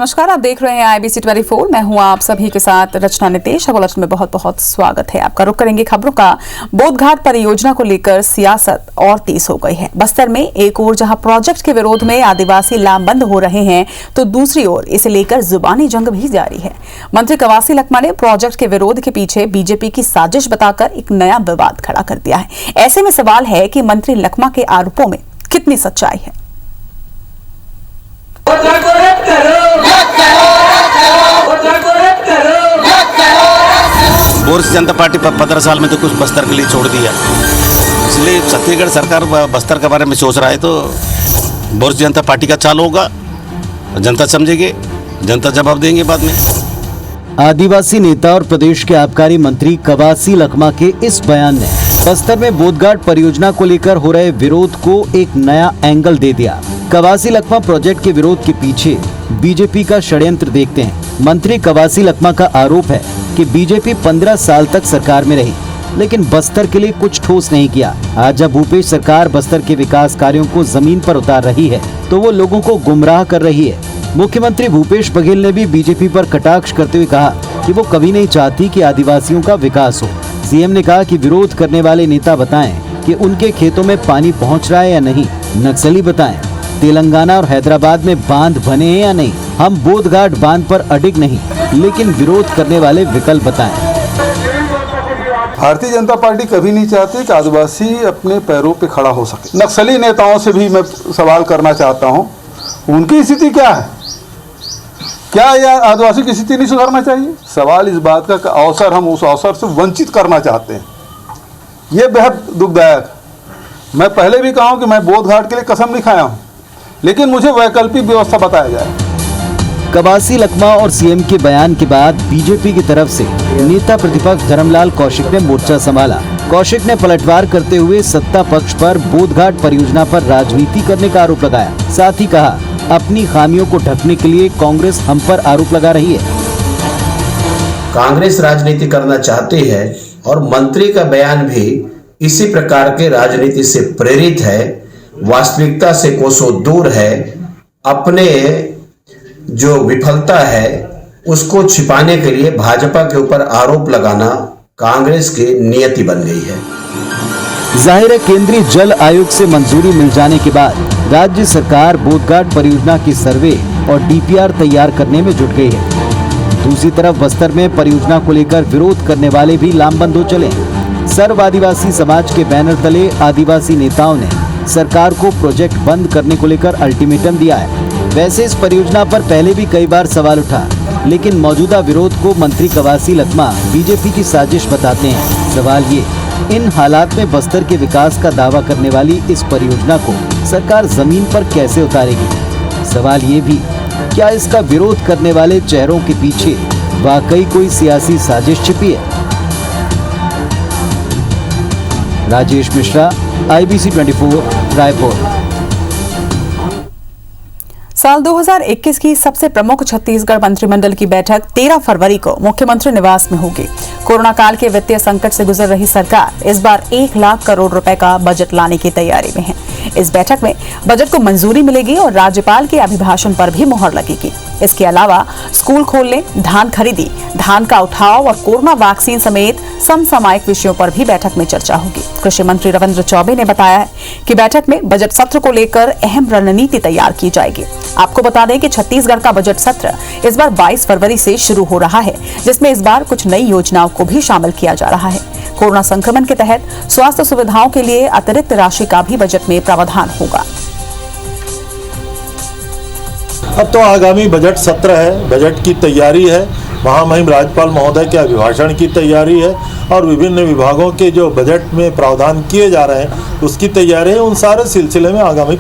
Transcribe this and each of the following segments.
नमस्कार, आप देख रहे हैं IBC 24। मैं हूं आप सभी के साथ रचना नितेश। बुलेटिन में बहुत बहुत स्वागत है आपका। रुख करेंगे खबरों का। बोधघाट परियोजना को लेकर सियासत और तेज हो गई है। बस्तर में एक ओर जहां प्रोजेक्ट के विरोध में आदिवासी लामबंद हो रहे हैं, तो दूसरी ओर इसे लेकर जुबानी जंग भी जारी है। मंत्री कवासी लखमा ने प्रोजेक्ट के विरोध के पीछे बीजेपी की साजिश बताकर एक नया विवाद खड़ा कर दिया है। ऐसे में सवाल है कि मंत्री लखमा के आरोपों में कितनी सच्चाई है। भारतीय जनता पार्टी 15 साल में तो कुछ बस्तर के लिए छोड़ दिया, इसलिए छत्तीसगढ़ सरकार बस्तर के बारे में सोच रहा है तो भारतीय जनता पार्टी का चाल होगा। जनता समझेगी, जनता जवाब देंगे बाद में। आदिवासी नेता और प्रदेश के आबकारी मंत्री कवासी लखमा के इस बयान ने बस्तर में बोधघाट परियोजना को लेकर हो रहे विरोध को एक नया एंगल दे दिया। कवासी लखमा प्रोजेक्ट के विरोध के पीछे बीजेपी का षड्यंत्र देखते हैं। मंत्री कवासी लखमा का आरोप है कि बीजेपी 15 साल तक सरकार में रही, लेकिन बस्तर के लिए कुछ ठोस नहीं किया। आज जब भूपेश सरकार बस्तर के विकास कार्यों को जमीन पर उतार रही है, तो वो लोगों को गुमराह कर रही है। मुख्यमंत्री भूपेश बघेल ने भी बीजेपी पर कटाक्ष करते हुए कहा कि वो कभी नहीं चाहती कि आदिवासियों का विकास हो। सीएम ने कहा कि विरोध करने वाले नेता बताएं कि उनके खेतों में पानी पहुंच रहा है या नहीं। नक्सली बताएं तेलंगाना और हैदराबाद में बांध बने हैं या नहीं। हम बोधघाट बांध पर अडिग नहीं, लेकिन विरोध करने वाले विकल्प बताएं। भारतीय जनता पार्टी कभी नहीं चाहती कि आदिवासी अपने पैरों पे खड़ा हो सके। नक्सली नेताओं से भी मैं सवाल करना चाहता हूं, उनकी स्थिति क्या है? क्या यह आदिवासी की स्थिति नहीं सुधारना चाहिए? सवाल इस बात का अवसर हम उस अवसर से वंचित करना चाहते हैं। ये बेहद दुखदायक। मैं पहले भी कहा हूं कि मैं बोधघाट के लिए कसम नहीं खाया हूं, लेकिन मुझे वैकल्पिक व्यवस्था बताया जाए। कवासी लखमा और सीएम के बयान के बाद बीजेपी की तरफ से नेता प्रतिपक्ष धर्मलाल कौशिक ने मोर्चा संभाला। कौशिक ने पलटवार करते हुए सत्ता पक्ष पर बोधघाट परियोजना पर राजनीति करने का आरोप लगाया। साथ ही कहा, अपनी खामियों को ढकने के लिए कांग्रेस हम पर आरोप लगा रही है। कांग्रेस राजनीति करना चाहती है और मंत्री का बयान भी इसी प्रकार के राजनीति से प्रेरित है, वास्तविकता से कोसों दूर है। अपने जो विफलता है उसको छिपाने के लिए भाजपा के ऊपर आरोप लगाना कांग्रेस की नियति बन गई है। जाहिर है, केंद्रीय जल आयोग से मंजूरी मिल जाने के बाद राज्य सरकार बोधघाट परियोजना की सर्वे और डीपीआर तैयार करने में जुट गई है। दूसरी तरफ बस्तर में परियोजना को लेकर विरोध करने वाले भी लामबंद हो चले। सर्व आदिवासी समाज के बैनर तले आदिवासी नेताओं ने सरकार को प्रोजेक्ट बंद करने को लेकर अल्टीमेटम दिया है। वैसे इस परियोजना पर पहले भी कई बार सवाल उठा, लेकिन मौजूदा विरोध को मंत्री कवासी लखमा बीजेपी की साजिश बताते हैं। सवाल ये, इन हालात में बस्तर के विकास का दावा करने वाली इस परियोजना को सरकार जमीन पर कैसे उतारेगी? सवाल ये भी, क्या इसका विरोध करने वाले चेहरों के पीछे वाकई कोई सियासी साजिश छिपी है? राजेश मिश्रा, IBC 24, रायपुर। साल 2021 की सबसे प्रमुख छत्तीसगढ़ मंत्रिमंडल की बैठक 13 फरवरी को मुख्यमंत्री निवास में होगी। कोरोना काल के वित्तीय संकट से गुजर रही सरकार इस बार 1 लाख करोड़ रुपए का बजट लाने की तैयारी में है। इस बैठक में बजट को मंजूरी मिलेगी और राज्यपाल के अभिभाषण पर भी मुहर लगेगी। इसके अलावा स्कूल खोलने, धान खरीदी, धान का उठाव और कोरोना वैक्सीन समेत समसामयिक विषयों पर भी बैठक में चर्चा होगी। कृषि मंत्री रविंद्र चौबे ने बताया है कि बैठक में बजट सत्र को लेकर अहम रणनीति तैयार की जाएगी। आपको बता दें कि छत्तीसगढ़ का बजट सत्र इस बार 22 फरवरी से शुरू हो रहा है, जिसमें इस बार कुछ नई योजनाओं को भी शामिल किया जा रहा है। कोरोना संक्रमण के तहत स्वास्थ्य सुविधाओं के लिए अतिरिक्त राशि का भी बजट में प्रावधान होगा। अब तो आगामी बजट सत्र है, बजट की तैयारी है, महामहिम राज्यपाल महोदय के अभिभाषण की तैयारी है और विभिन्न विभागों के जो बजट में प्रावधान किए जा रहे हैं उसकी तैयारी है। उन सारे सिलसिले में आगामी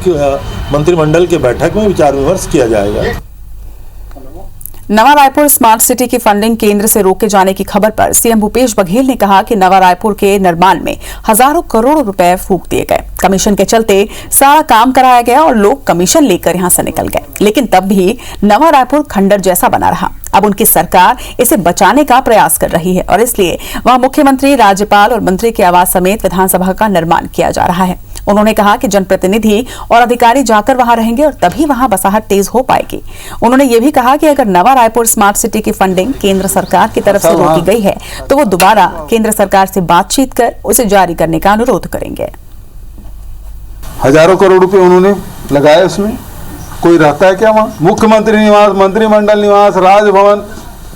मंत्रिमंडल की बैठक में विचार विमर्श किया जाएगा। नवा रायपुर स्मार्ट सिटी की फंडिंग केंद्र से रोके जाने की खबर पर सीएम भूपेश बघेल ने कहा कि नवा रायपुर के निर्माण में हजारों करोड़ रुपए फूंक दिए गए। कमीशन के चलते सारा काम कराया गया और लोग कमीशन लेकर यहां से निकल गए, लेकिन तब भी नवा रायपुर खंडर जैसा बना रहा। अब उनकी सरकार इसे बचाने का प्रयास कर रही है और इसलिए वहां मुख्यमंत्री, राज्यपाल और मंत्री के आवास समेत विधानसभा का निर्माण किया जा रहा है। उन्होंने कहा कि जनप्रतिनिधि और अधिकारी जाकर वहां रहेंगे और तभी वहां बसाहट तेज हो पाएगी। उन्होंने ये भी कहा कि अगर नवा रायपुर स्मार्ट सिटी की फंडिंग केंद्र सरकार की तरफ से रोकी गई है तो वो दोबारा केंद्र सरकार से बातचीत कर उसे जारी करने का अनुरोध करेंगे। हजारों करोड़ रुपए उन्होंने लगाए, उसमें कोई रहता है क्या वहाँ? मुख्यमंत्री निवास, मंत्रिमंडल निवास, राजभवन,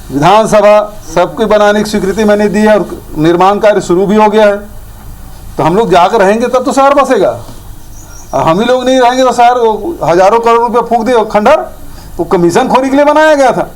विधानसभा सबकी बनाने की स्वीकृति मैंने दी है और निर्माण कार्य शुरू भी हो गया है। तो हम लोग जाकर रहेंगे तब तो शहर बसेगा, और हम ही लोग नहीं रहेंगे तो शहर हजारों करोड़ रुपए फूंक दे खंडर, वो कमीशन खोने के लिए बनाया गया था।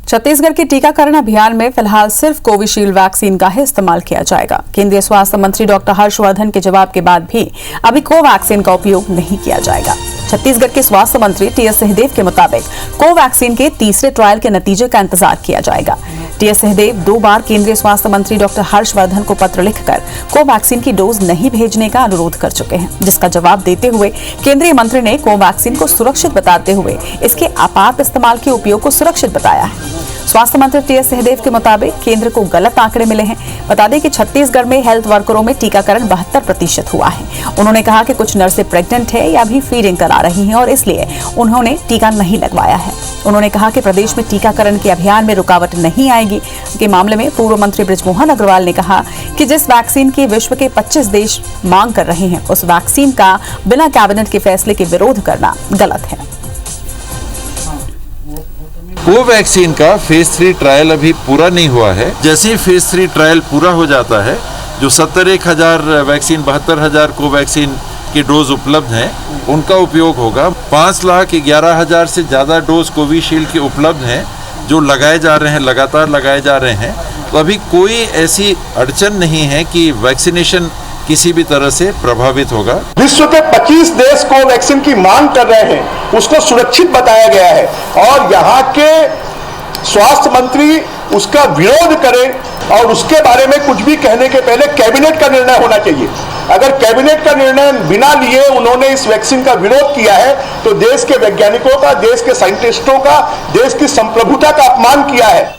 छत्तीसगढ़ के टीकाकरण अभियान में फिलहाल सिर्फ कोविशील्ड वैक्सीन का ही इस्तेमाल किया जाएगा। केंद्रीय स्वास्थ्य मंत्री डॉक्टर हर्षवर्धन के जवाब के बाद भी अभी कोवैक्सीन का उपयोग नहीं किया जाएगा। छत्तीसगढ़ के स्वास्थ्य मंत्री टीएस सिंहदेव के मुताबिक कोवैक्सीन के तीसरे ट्रायल के नतीजे का इंतजार किया जाएगा। टीएस सिंहदेव 2 बार केंद्रीय स्वास्थ्य मंत्री डॉक्टर हर्षवर्धन को पत्र लिखकर कोवैक्सीन की डोज नहीं भेजने का अनुरोध कर चुके हैं, जिसका जवाब देते हुए केंद्रीय मंत्री ने कोवैक्सीन को सुरक्षित बताते हुए इसके आपात इस्तेमाल के उपयोग को सुरक्षित बताया है। स्वास्थ्य मंत्री टीएस सिंहदेव के मुताबिक केंद्र को गलत आंकड़े मिले हैं। बता दें कि छत्तीसगढ़ में हेल्थ वर्करों में टीकाकरण 72% हुआ है। उन्होंने कहा कि कुछ नर्सें प्रेग्नेंट है या भी फीडिंग करा रही हैं और इसलिए उन्होंने टीका नहीं लगवाया है। उन्होंने कहा कि प्रदेश में टीकाकरण के अभियान में रुकावट नहीं आएगी। के मामले में पूर्व मंत्री बृजमोहन अग्रवाल ने कहा कि जिस वैक्सीन की विश्व के 25 देश मांग कर रहे हैं उस वैक्सीन का बिना कैबिनेट के फैसले के विरोध करना गलत है। कोवैक्सीन का फेज 3 ट्रायल अभी पूरा नहीं हुआ है। जैसे ही फेज 3 ट्रायल पूरा हो जाता है, जो 71,000 वैक्सीन 72,000 कोवैक्सीन की डोज उपलब्ध हैं, उनका उपयोग होगा। 5,11,000 से ज़्यादा डोज कोविशील्ड के उपलब्ध हैं जो लगाए जा रहे हैं, लगातार लगाए जा रहे हैं। तो अभी कोई ऐसी अड़चन नहीं है कि वैक्सीनेशन किसी भी तरह से प्रभावित होगा। विश्व के 25 देश को वैक्सीन की मांग कर रहे हैं, उसको सुरक्षित बताया गया है और यहाँ के स्वास्थ्य मंत्री उसका विरोध करें और उसके बारे में कुछ भी कहने के पहले कैबिनेट का निर्णय होना चाहिए। अगर कैबिनेट का निर्णय बिना लिए उन्होंने इस वैक्सीन का विरोध किया है तो देश के वैज्ञानिकों का, देश के साइंटिस्टों का, देश की संप्रभुता का अपमान किया है।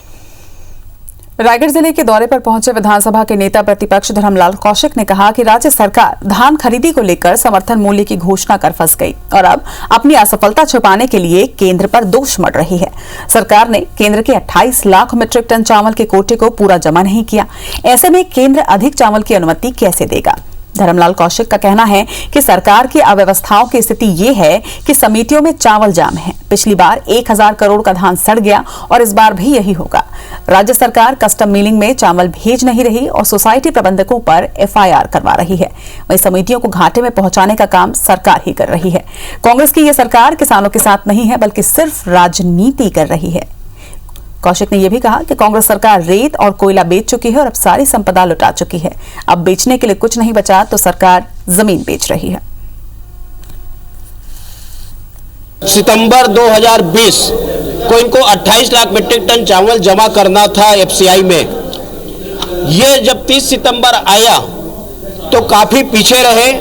रायगढ़ जिले के दौरे पर पहुंचे विधानसभा के नेता प्रतिपक्ष धर्मलाल कौशिक ने कहा कि राज्य सरकार धान खरीदी को लेकर समर्थन मूल्य की घोषणा कर फंस गई और अब अपनी असफलता छुपाने के लिए केंद्र पर दोष मढ़ रही है। सरकार ने केंद्र के 28 लाख मीट्रिक टन चावल के कोटे को पूरा जमा नहीं किया। ऐसे में केंद्र अधिक चावल की अनुमति कैसे देगा? धर्मलाल कौशिक का कहना है कि सरकार की अव्यवस्थाओं की स्थिति ये है कि समितियों में चावल जाम है। पिछली बार 1000 करोड़ का धान सड़ गया और इस बार भी यही होगा। राज्य सरकार कस्टम मिलिंग में चावल भेज नहीं रही और सोसाइटी प्रबंधकों पर एफआईआर करवा रही है। वहीं समितियों को घाटे में पहुंचाने का काम सरकार ही कर रही है। कांग्रेस की यह सरकार किसानों के साथ नहीं है बल्कि सिर्फ राजनीति कर रही है। कौशिक ने यह भी कहा कि कांग्रेस सरकार रेत और कोयला बेच चुकी है और अब सारी संपदा लुटा चुकी है। अब बेचने के लिए कुछ नहीं बचा तो सरकार जमीन बेच रही है। सितंबर 2020 को इनको 28 लाख मीट्रिक टन चावल जमा करना था एफसीआई में। ये जब 30 सितंबर आया तो काफी पीछे रहे।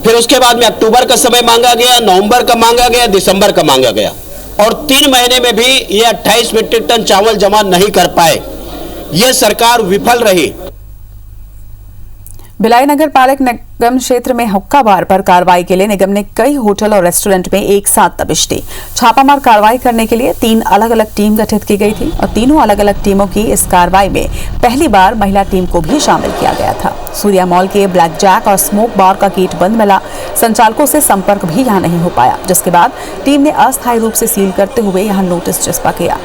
फिर उसके बाद में अक्टूबर का समय मांगा गया, नवंबर का मांगा गया, दिसंबर का मांगा गया और 3 महीने में भी ये 28 मीट्रिक टन चावल जमा नहीं कर पाए। ये सरकार विफल रही। भिलाई नगर पालिक निगम क्षेत्र में हुक्का बार पर कार्रवाई के लिए निगम ने कई होटल और रेस्टोरेंट में एक साथ दबिश दी। छापामार कार्रवाई करने के लिए 3 अलग अलग टीम गठित की गई थी और तीनों अलग अलग टीमों की इस कार्रवाई में पहली बार महिला टीम को भी शामिल किया गया था। सूर्या मॉल के ब्लैक जैक और स्मोक बार का गेट बंद मिला। संचालकों से संपर्क भी यहां नहीं हो पाया, जिसके बाद टीम ने अस्थायी रूप से सील करते हुए यहां नोटिस चस्पा किया।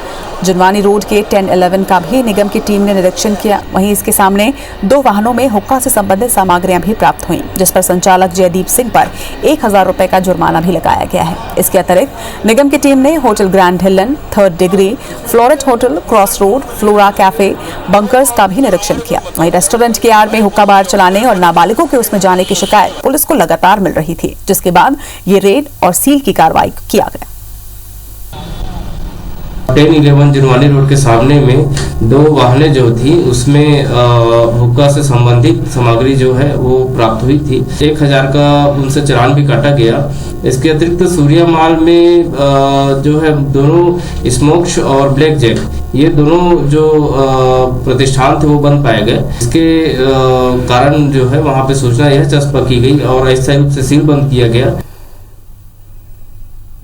जुनवानी रोड के 10-11 का भी निगम की टीम ने निरीक्षण किया। वहीं इसके सामने 2 वाहनों में हुक्का से संबंधित सामग्रियां भी प्राप्त हुई, जिस पर संचालक जयदीप सिंह पर 1000 रुपए का जुर्माना भी लगाया गया है। इसके अतिरिक्त निगम की टीम ने होटल ग्रैंड हिलन, 3rd degree, Floret hotel, cross road, Flora cafe, Bunkers का भी निरीक्षण किया। वहीं रेस्टोरेंट के आड़ में हुक्का बार चलाने और नाबालिगों के उसमें जाने की शिकायत पुलिस को लगातार मिल रही थी, जिसके बाद ये रेड और सील की कार्रवाई किया गया। 10-11 जिनवानी रोड के सामने में 2 वाहनें जो थी उसमें हुक्का से संबंधित सामग्री जो है वो प्राप्त हुई थी। 1000 का उनसे चालान भी काटा गया। इसके अतिरिक्त सूर्या माल में जो है दोनों स्मोक्स और ब्लैक जैक ये दोनों जो प्रतिष्ठान थे वो बंद पाए गए। इसके कारण जो है वहाँ पे सूचना यह चस्पा की गई और अस्थायी रूप से सील बंद किया गया।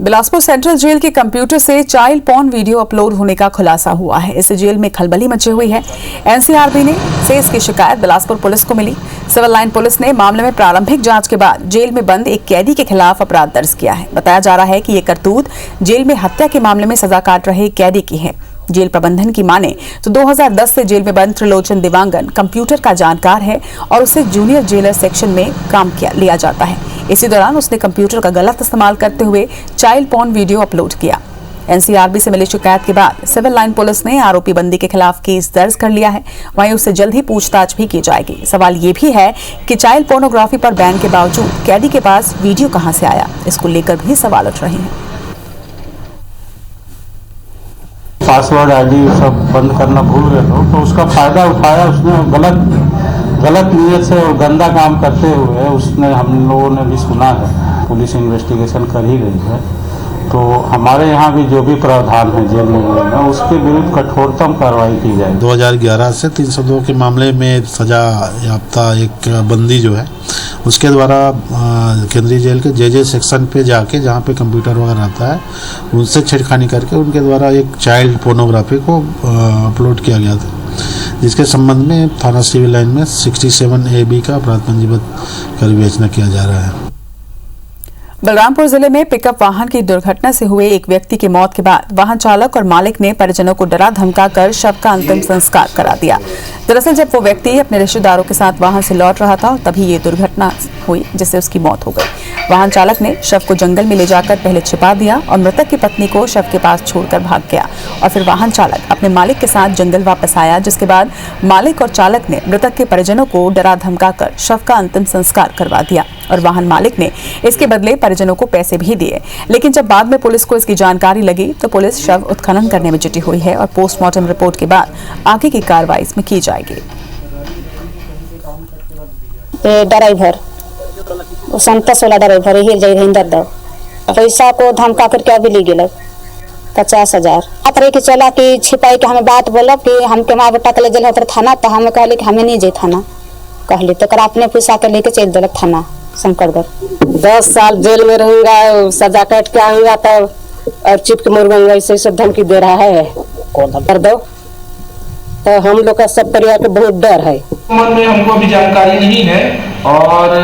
बिलासपुर सेंट्रल जेल के कंप्यूटर से चाइल्ड पॉर्न वीडियो अपलोड होने का खुलासा हुआ है। इससे जेल में खलबली मची हुई है। एनसीआरबी ने से इसकी शिकायत बिलासपुर पुलिस को मिली। सिविल लाइन पुलिस ने मामले में प्रारंभिक जांच के बाद जेल में बंद एक कैदी के खिलाफ अपराध दर्ज किया है। बताया जा रहा है कि ये करतूत जेल में हत्या के मामले में सजा काट रहे कैदी की है। जेल प्रबंधन की माने तो 2010 से जेल में बंद त्रिलोचन दिवांगन कंप्यूटर का जानकार है और उसे जूनियर जेलर सेक्शन में काम लिया जाता है। इसी दौरान उसने कंप्यूटर का गलत इस्तेमाल करते हुए चाइल्ड पॉर्न वीडियो अपलोड किया। एनसीआरबी से मिली शिकायत के बाद सिविल लाइन पुलिस ने आरोपी बंदी के खिलाफ केस दर्ज कर लिया है। वहीं उससे जल्द ही पूछताछ भी की जाएगी। सवाल ये भी है कि चाइल्ड पोर्नोग्राफी पर बैन के बावजूद कैदी के पास वीडियो कहां से आया, इसको लेकर भी सवाल उठ रहे हैं। पासवर्ड आईडी सब बंद करना भूल गए तो उसका फायदा उठाया उसने। गलत नीयत से और गंदा काम करते हुए उसने, हम लोगों ने भी सुना है, पुलिस इन्वेस्टिगेशन कर ही रही है। तो हमारे यहाँ भी जो भी प्रावधान है जेल में उसके विरुद्ध कठोरतम कार्रवाई की जाए। 2011 से 302 के मामले में सजा याफ्ता एक बंदी जो है उसके द्वारा केंद्रीय जेल के जे सेक्शन पे जाके जहाँ पे कंप्यूटर वगैरह आता है उनसे छेड़खानी करके उनके द्वारा एक चाइल्ड पोर्नोग्राफी को अपलोड किया गया था, जिसके संबंध में थाना सिविल लाइन में 67 AB का अपराध पंजीबद्ध कर विवेचना किया जा रहा है। बलरामपुर जिले में पिकअप वाहन की दुर्घटना से हुए एक व्यक्ति की मौत के बाद वाहन चालक और मालिक ने परिजनों को डरा धमकाकर शव का अंतिम संस्कार करा दिया। दरअसल जब वो व्यक्ति अपने रिश्तेदारों के साथ वाहन से लौट रहा था तभी ये दुर्घटना हुई जिससे उसकी मौत हो गई। वाहन चालक ने शव को जंगल में ले जाकर पहले छिपा दिया और मृतक की पत्नी को शव के पास छोड़कर भाग गया और फिर वाहन चालक अपने मालिक के साथ जंगल वापस आया, जिसके बाद मालिक और चालक ने मृतक के परिजनों को डरा धमकाकर शव का अंतिम संस्कार करवा दिया और वाहन मालिक ने इसके बदले परिजनों को पैसे भी दिए। लेकिन जब बाद में पुलिस को इसकी जानकारी लगी तो पुलिस शव उत्खनन करने में जुटी हुई है और पोस्टमार्टम रिपोर्ट के बाद आगे की कार्रवाई इसमें की जाएगी। ड्राइवर संतोष वाला ड्राइवर हिल जाए इंदर दो पैसा को धमका करके अभी ले गए 50,000 अतरे के चला कि छिपाई के हमें बात बोला कि हम के माँ बेटा के ले जल थाना तो हमें कहले कि हमें नहीं जाए थाना कहली तो अपने पैसा के लेके चल दिलक थाना शंकरगढ़। 10 साल जेल में रहूंगा, सजा काट के आऊंगा तो और चिप के मुर्गा ऐसे सब धमकी दे रहा है। कौन कर दो तो हम लोग का सब परिवार के बहुत डर है। मन में हमको अभी जानकारी नहीं है और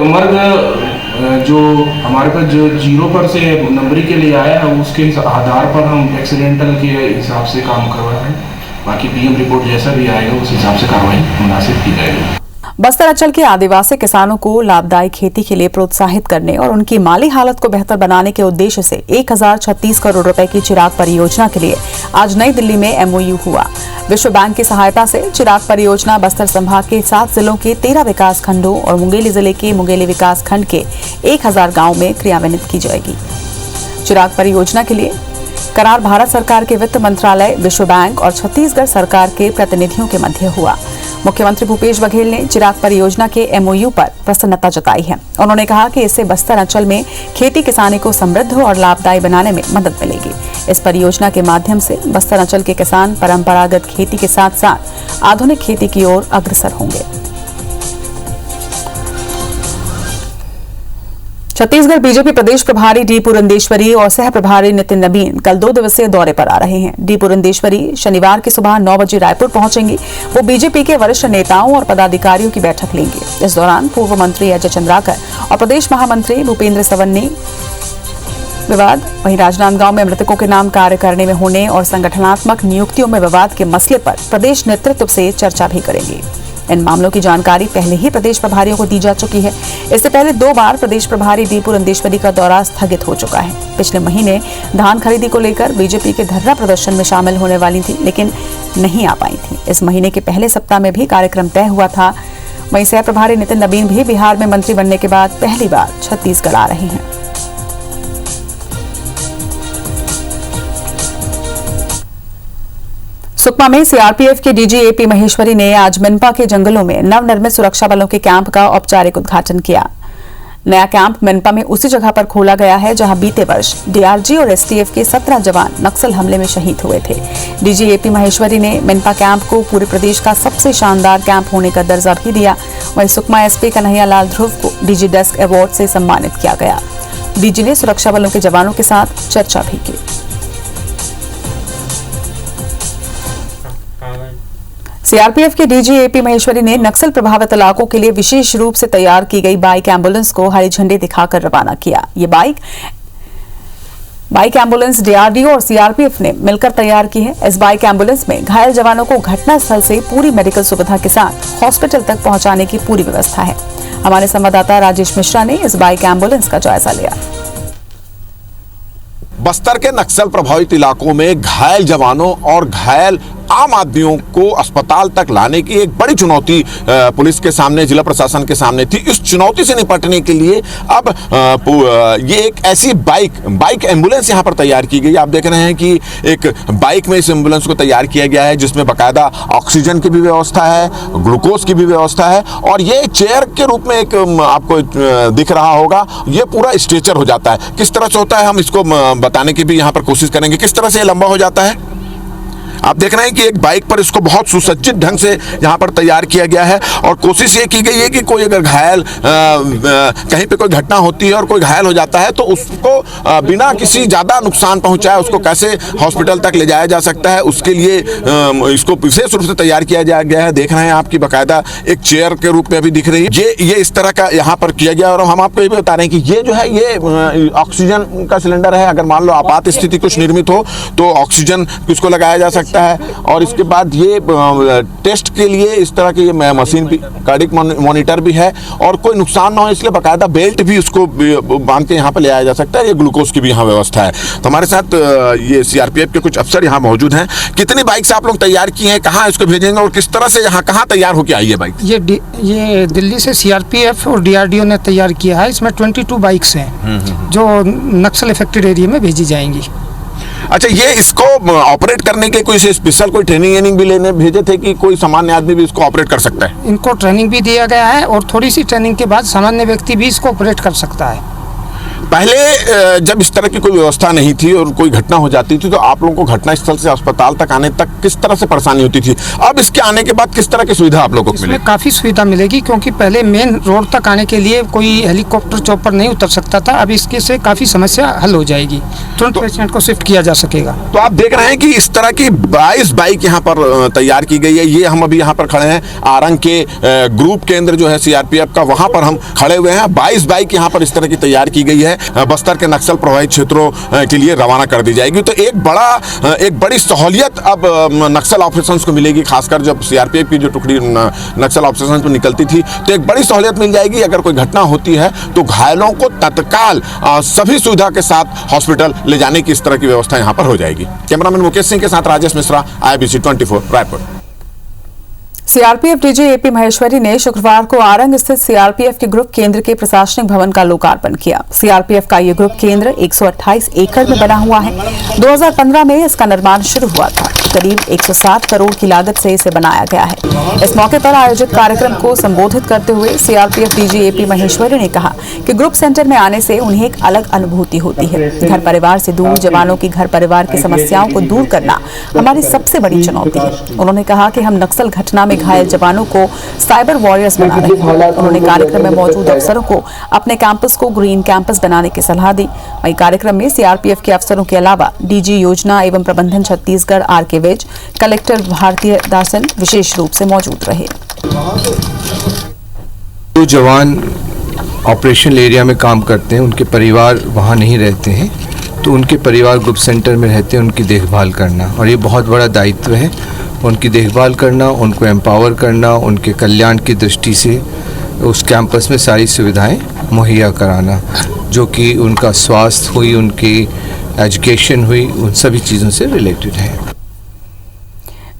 मर्ग जो हमारे पास जो 0 पर से नंबरी के लिए आया है उसके आधार पर हम एक्सीडेंटल के हिसाब से काम करवा रहे हैं। बाकी पीएम रिपोर्ट जैसा भी आएगा उस हिसाब से कार्रवाई मुनासिब की जाएगी। बस्तर अंचल के आदिवासी किसानों को लाभदायी खेती के लिए प्रोत्साहित करने और उनकी माली हालत को बेहतर बनाने के उद्देश्य से 1036 करोड़ रुपए की चिराग परियोजना के लिए आज नई दिल्ली में MOU हुआ। विश्व बैंक की सहायता से चिराग परियोजना बस्तर संभाग के 7 जिलों के 13 विकास खंडों और मुंगेली जिले के मुंगेली विकास खंड के 1000 गाँव में क्रियान्वित की जाएगी। चिराग परियोजना के लिए करार भारत सरकार के वित्त मंत्रालय, विश्व बैंक और छत्तीसगढ़ सरकार के प्रतिनिधियों के मध्य हुआ। मुख्यमंत्री भूपेश बघेल ने चिराग परियोजना के MOU पर प्रसन्नता जताई है। उन्होंने कहा कि इससे बस्तर अंचल में खेती किसानी को समृद्ध और लाभदायी बनाने में मदद मिलेगी। इस परियोजना के माध्यम से बस्तर अंचल के किसान परंपरागत खेती के साथ साथ आधुनिक खेती की ओर अग्रसर होंगे। छत्तीसगढ़ बीजेपी प्रदेश प्रभारी डी पुरंदेश्वरी और सह प्रभारी नितिन नबीन कल 2 दिवसीय दौरे पर आ रहे हैं। डी पुरंदेश्वरी शनिवार की सुबह 9 बजे रायपुर पहुंचेंगी। वो बीजेपी के वरिष्ठ नेताओं और पदाधिकारियों की बैठक लेंगे। इस दौरान पूर्व मंत्री अजय चंद्राकर और प्रदेश महामंत्री भूपेंद्र सवन्नी विवाद, वहीं राजनांदगांव में मृतकों के नाम कार्य करने में होने और संगठनात्मक नियुक्तियों में विवाद के मसले पर प्रदेश नेतृत्व से चर्चा भी करेंगे। इन मामलों की जानकारी पहले ही प्रदेश प्रभारियों को दी जा चुकी है। इससे पहले 2 बार प्रदेश प्रभारी डी पुरंदेश्वरी का दौरा स्थगित हो चुका है। पिछले महीने धान खरीदी को लेकर बीजेपी के धरना प्रदर्शन में शामिल होने वाली थी, लेकिन नहीं आ पाई थी। इस महीने के पहले सप्ताह में भी कार्यक्रम तय हुआ था। वहीं सह प्रभारी नितिन नबीन भी बिहार में मंत्री बनने के बाद पहली बार छत्तीसगढ़ आ रहे हैं। सुकमा में सीआरपीएफ के डीजी एपी महेश्वरी ने आज मनपा के जंगलों में नवनिर्मित सुरक्षा बलों के कैंप का औपचारिक उद्घाटन किया। नया कैंप मनपा में उसी जगह पर खोला गया है जहां बीते वर्ष डीआरजी और एसटीएफ के 17 जवान नक्सल हमले में शहीद हुए थे। डीजी एपी महेश्वरी ने मनपा कैंप को पूरे प्रदेश का सबसे शानदार कैंप होने का दर्जा भी दिया। वहीं सुकमा एसपी कन्हैया लाल ध्रुव को डीजी डेस्क अवार्ड से सम्मानित किया गया। डीजी ने सुरक्षा बलों के जवानों के साथ चर्चा भी की। सीआरपीएफ के डीजी एपी महेश्वरी ने नक्सल प्रभावित इलाकों के लिए विशेष रूप से तैयार की गई बाइक एम्बुलेंस को हरी झंडी दिखाकर रवाना किया। ये बाइक एम्बुलेंस डीआरडीओ और सीआरपीएफ ने मिलकर तैयार की है। इस बाइक एम्बुलेंस में घायल जवानों को घटनास्थल से पूरी मेडिकल सुविधा के साथ हॉस्पिटल तक पहुंचाने की पूरी व्यवस्था है। हमारे संवाददाता राजेश मिश्रा ने इस बाइक एम्बुलेंस का जायजा लिया। बस्तर के नक्सल प्रभावित इलाकों में घायल जवानों और घायल आम आदमियों को अस्पताल तक लाने की एक बड़ी चुनौती पुलिस के सामने, जिला प्रशासन के सामने थी। इस चुनौती से निपटने के लिए अब ये एक ऐसी बाइक एम्बुलेंस यहाँ पर तैयार की गई। आप देख रहे हैं कि एक बाइक में इस एम्बुलेंस को तैयार किया गया है जिसमें बाकायदा ऑक्सीजन की भी व्यवस्था है, ग्लूकोज की भी व्यवस्था है और ये चेयर के रूप में एक आपको दिख रहा होगा। ये पूरा स्ट्रेचर हो जाता है। किस तरह से होता है हम इसको बताने की भी यहाँ पर कोशिश करेंगे। किस तरह से ये लंबा हो जाता है आप देख रहे हैं कि एक बाइक पर इसको बहुत सुसज्जित ढंग से यहाँ पर तैयार किया गया है और कोशिश ये की गई है कि कोई अगर घायल कहीं पे कोई घटना होती है और कोई घायल हो जाता है तो उसको बिना किसी ज़्यादा नुकसान पहुँचाए उसको कैसे हॉस्पिटल तक ले जाया जा सकता है, उसके लिए इसको विशेष रूप से तैयार किया गया है। देख रहे हैं आपकी बाकायदा एक चेयर के रूप में अभी दिख रही है। ये इस तरह का यहाँ पर किया गया और हम आपको ये भी बता रहे हैं कि ये जो है ये ऑक्सीजन का सिलेंडर है। अगर मान लो आपात स्थिति कुछ निर्मित हो तो ऑक्सीजन इसको लगाया जा सकता है और इसके बाद ये टेस्ट के लिए इस तरह की ये मशीन भी, कार्डिक मॉनिटर भी है और कोई नुकसान ना हो इसलिए बाकायदा बेल्ट भी उसको बांध के यहाँ पर ले आया जा सकता है। ये ग्लूकोज की भी यहाँ व्यवस्था है। तो हमारे साथ ये सीआरपीएफ के कुछ अफसर यहाँ मौजूद हैं। कितनी बाइक से आप लोग तैयार किए हैं, कहाँ इसको भेजेंगे और किस तरह से यहाँ कहाँ तैयार होकर आई है बाइक? ये दिल्ली से सीआरपीएफ और डीआरडीओ ने तैयार किया है। इसमें 22 बाइक्स हैं जो नक्सल इफेक्टेड एरिया में भेजी जाएंगी। अच्छा, ये इसको ऑपरेट करने के कोई स्पेशल कोई ट्रेनिंग भी लेने भेजे थे कि कोई सामान्य आदमी भी इसको ऑपरेट कर सकता है? इनको ट्रेनिंग भी दिया गया है और थोड़ी सी ट्रेनिंग के बाद सामान्य व्यक्ति भी इसको ऑपरेट कर सकता है। पहले जब इस तरह की कोई व्यवस्था नहीं थी और कोई घटना हो जाती थी तो आप लोगों को घटनास्थल से अस्पताल तक आने तक किस तरह से परेशानी होती थी? अब इसके आने के बाद किस तरह की सुविधा आप लोगों को मिलेगी? काफ़ी सुविधा मिलेगी क्योंकि पहले मेन रोड तक आने के लिए कोई हेलीकॉप्टर चॉपर नहीं उतर सकता था। अब इसके से काफ़ी समस्या हल हो जाएगी, तुरंत पेशेंट को शिफ्ट किया जा सकेगा। तो आप देख रहे हैं कि इस तरह की 22 बाइक यहाँ पर तैयार की गई है। ये हम अभी यहाँ पर खड़े हैं आरंग के ग्रुप केंद्र जो है सीआरपीएफ का, वहाँ पर हम खड़े हुए हैं। 22 बाइक यहाँ पर इस तरह की तैयार की गई है, बस्तर के नक्सल प्रभावित क्षेत्रों के लिए रवाना कर दी जाएगी। तो एक बड़ी सहूलियत अब नक्सल ऑपरेशंस को मिलेगी, खासकर जब सीआरपीएफ की जो टुकड़ी नक्सल ऑपरेशंस में निकलती थी तो एक बड़ी सहूलियत मिल जाएगी। अगर कोई घटना होती है तो घायलों को तत्काल सभी सुविधा के साथ हॉस्पिटल ले जाने की इस तरह की व्यवस्था यहाँ पर हो जाएगी। कैमरामैन मुकेश सिंह के साथ Rajesh Mishra, IBC 24 Raipur. CRPF DG AP Maheshwari ने शुक्रवार को आरंग स्थित सीआरपीएफ के ग्रुप केंद्र के प्रशासनिक भवन का लोकार्पण किया। सीआरपीएफ का ये ग्रुप केंद्र 128 एकड़ में बना हुआ है। 2015 में इसका निर्माण शुरू हुआ था। करीब 107 करोड़ की लागत से इसे बनाया गया है। इस मौके पर आयोजित कार्यक्रम को संबोधित करते हुए सीआरपीएफ डीजी एपी महेश्वरी ने कहा कि ग्रुप सेंटर में आने से उन्हें एक अलग अनुभूति होती है। घर परिवार से दूर जवानों की घर परिवार की समस्याओं को दूर करना हमारी सबसे बड़ी चुनौती है। उन्होंने कहा कि हम नक्सल घटना में घायल जवानों को साइबर वॉरियर्स बना रहे हैं। उन्होंने कार्यक्रम में मौजूद अफसरों को अपने कैंपस को ग्रीन कैंपस बनाने की सलाह दी। वहीं कार्यक्रम में सीआरपीएफ के अफसरों के अलावा डीजी योजना एवं प्रबंधन छत्तीसगढ़ RK विज, कलेक्टर भारतीय दासन विशेष रूप से मौजूद रहे। जो जवान ऑपरेशनल एरिया में काम करते हैं उनके परिवार वहाँ नहीं रहते हैं तो उनके परिवार ग्रुप सेंटर में रहते हैं, उनकी देखभाल करना और ये बहुत बड़ा दायित्व है। उनकी देखभाल करना, उनको एम्पावर करना, उनके कल्याण की दृष्टि से उस कैंपस में सारी सुविधाएं मुहैया कराना, जो कि उनका स्वास्थ्य हुई, उनकी एजुकेशन हुई, उन सभी चीज़ों से रिलेटेड है।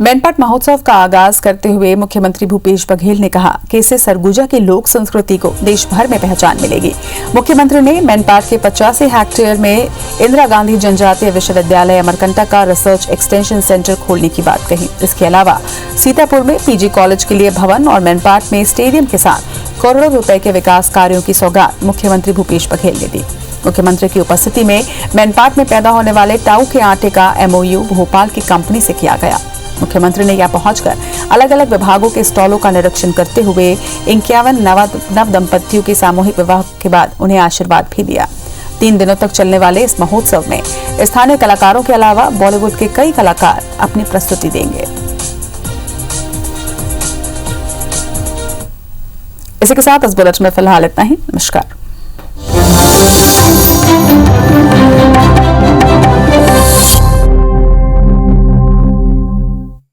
मैनपाट महोत्सव का आगाज करते हुए मुख्यमंत्री भूपेश बघेल ने कहा कि इससे सरगुजा की लोक संस्कृति को देश भर में पहचान मिलेगी। मुख्यमंत्री ने मैनपाट के 85 हेक्टेयर में इंदिरा गांधी जनजातीय विश्वविद्यालय अमरकंटक का रिसर्च एक्सटेंशन सेंटर खोलने की बात कही। इसके अलावा सीतापुर में पीजी कॉलेज के लिए भवन और मैनपाट में स्टेडियम के साथ करोड़ों रुपए के विकास कार्यों की सौगात मुख्यमंत्री भूपेश बघेल ने दी। मुख्यमंत्री की उपस्थिति में मैनपाट में पैदा होने वाले टाऊ के आटे का MOU भोपाल की कंपनी से किया गया। मुख्यमंत्री ने यहां पहुंचकर अलग अलग विभागों के स्टॉलों का निरीक्षण करते हुए 51 नव दंपतियों के सामूहिक विवाह के बाद उन्हें आशीर्वाद भी दिया। 3 दिनों तक चलने वाले इस महोत्सव में स्थानीय कलाकारों के अलावा बॉलीवुड के कई कलाकार अपनी प्रस्तुति देंगे। इसी के साथ इस बुलेटिन में फिलहाल इतना ही। नमस्कार।